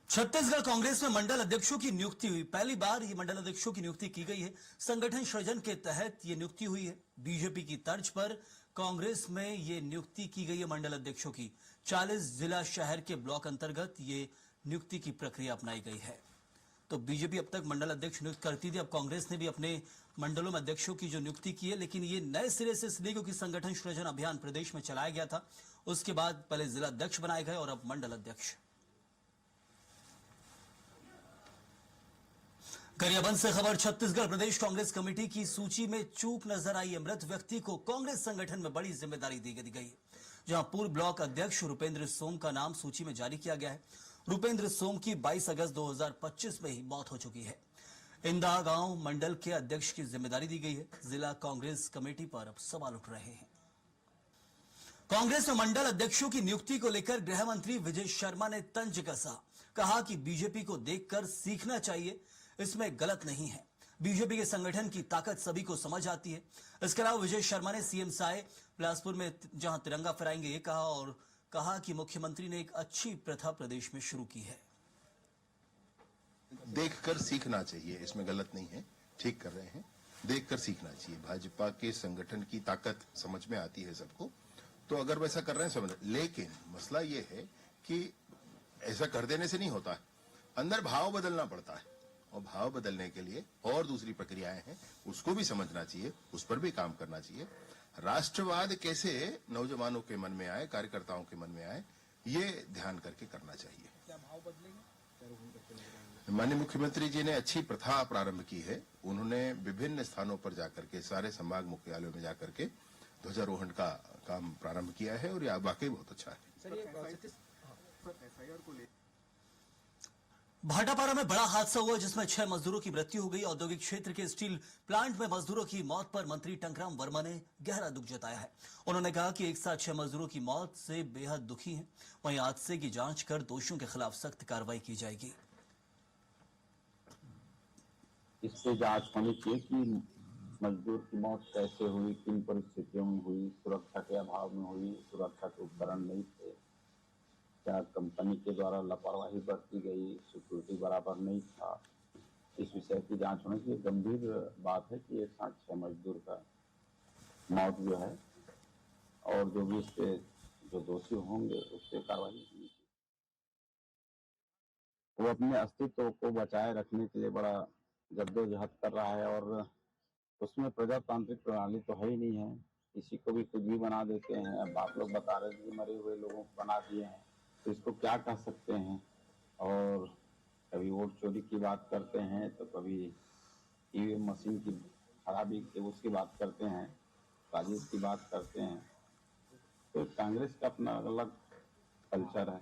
छत्तीसगढ़ कांग्रेस में मंडल अध्यक्षों की नियुक्ति हुई। पहली बार ये मंडल अध्यक्षों की नियुक्ति की गई है। संगठन सृजन के तहत ये नियुक्ति हुई है। बीजेपी की तर्ज पर कांग्रेस में ये नियुक्ति की गई है मंडल अध्यक्षों की। 40 जिला शहर के ब्लॉक अंतर्गत ये नियुक्ति की प्रक्रिया अपनाई गई है। तो बीजेपी अब तक मंडल अध्यक्ष नियुक्त करती थी, अब कांग्रेस ने भी अपने मंडलों में अध्यक्षों की जो नियुक्ति की है, लेकिन ये नए सिरे से इसलिए क्योंकि संगठन सृजन अभियान प्रदेश में चलाया गया था। उसके बाद पहले जिला अध्यक्ष बनाए गए और अब मंडल अध्यक्ष। गरियाबंद से खबर। छत्तीसगढ़ प्रदेश कांग्रेस कमेटी की सूची में चूक नजर आई है। मृत व्यक्ति को कांग्रेस संगठन में बड़ी जिम्मेदारी दी गई है, जहां पूर्व ब्लॉक अध्यक्ष रुपेंद्र सोम का नाम सूची में जारी किया गया है। रुपेंद्र सोम की 22 अगस्त 2025 में ही मौत हो चुकी है। इंदा गांव मंडल के अध्यक्ष की जिम्मेदारी दी गई है। जिला कांग्रेस कमेटी पर अब सवाल उठ रहे हैं। कांग्रेस में मंडल अध्यक्षों की नियुक्ति को लेकर गृह मंत्री विजय शर्मा ने तंज कसा। कहा कि बीजेपी को देखकर सीखना चाहिए, इसमें गलत नहीं है। बीजेपी के संगठन की ताकत सभी को समझ आती है। इसके अलावा विजय शर्मा ने सीएम साय बिलासपुर में जहां तिरंगा फहराएंगे ये कहा और कहा कि मुख्यमंत्री ने एक अच्छी प्रथा प्रदेश में शुरू की है। देखकर सीखना चाहिए, इसमें गलत नहीं है, ठीक कर रहे हैं। देखकर सीखना चाहिए। भाजपा के संगठन की ताकत समझ में आती है सबको, तो अगर वैसा कर रहे हैं समझ। लेकिन मसला ये है कि ऐसा कर देने से नहीं होता है, अंदर भाव बदलना पड़ता है और भाव बदलने के लिए और दूसरी प्रक्रियाएं हैं, उसको भी समझना चाहिए, उस पर भी काम करना चाहिए। राष्ट्रवाद कैसे नौजवानों के मन में आए, कार्यकर्ताओं के मन में आए, ये ध्यान करके करना चाहिए। क्या भाव बदलेंगे? माननीय मुख्यमंत्री जी ने अच्छी प्रथा प्रारंभ की है। उन्होंने विभिन्न स्थानों पर जाकर के, सारे संभाग मुख्यालयों में जाकर के ध्वजारोहण का काम प्रारंभ किया है और यह वाकई बहुत अच्छा है। भाटापारा में बड़ा हादसा हुआ जिसमें 6 मजदूरों की मृत्यु हो गई। औद्योगिक क्षेत्र के स्टील प्लांट में मजदूरों की मौत पर मंत्री टंकराम वर्मा ने गहरा दुख जताया है। उन्होंने कहा कि एक साथ 6 मजदूरों की मौत से बेहद दुखी हैं। वहीं हादसे की जांच कर दोषियों के खिलाफ सख्त कार्रवाई की जाएगी। इस पे जांच होनी चाहिए कि मजदूर की मौत कैसे हुई, किन परिस्थितियों में हुई, सुरक्षा के अभाव में हुई, सुरक्षा के उपकरण नहीं थे, क्या कंपनी के द्वारा लापरवाही बरती गई, सिक्योरिटी बराबर नहीं था। इस विषय की जांच होनी चाहिए। गंभीर बात है कि एक साथ 6 मजदूर का मौत जो है, और जो भी इस पे जो दोषी होंगे उस पर कार्रवाई होनी चाहिए। वो अपने अस्तित्व को बचाए रखने के लिए बड़ा जद्दोजहद कर रहा है और उसमें प्रजातांत्रिक प्रणाली तो है ही नहीं है। किसी को भी कुछ भी बना देते हैं। अब आप लोग बता रहे हैं कि मरे हुए लोगों को बना दिए हैं, तो इसको क्या कह सकते हैं। और कभी वोट चोरी की बात करते हैं, तो कभी ईवीएम मशीन की खराबी उसकी बात करते हैं, साजिश की बात करते हैं। तो कांग्रेस का अपना अलग कल्चर है।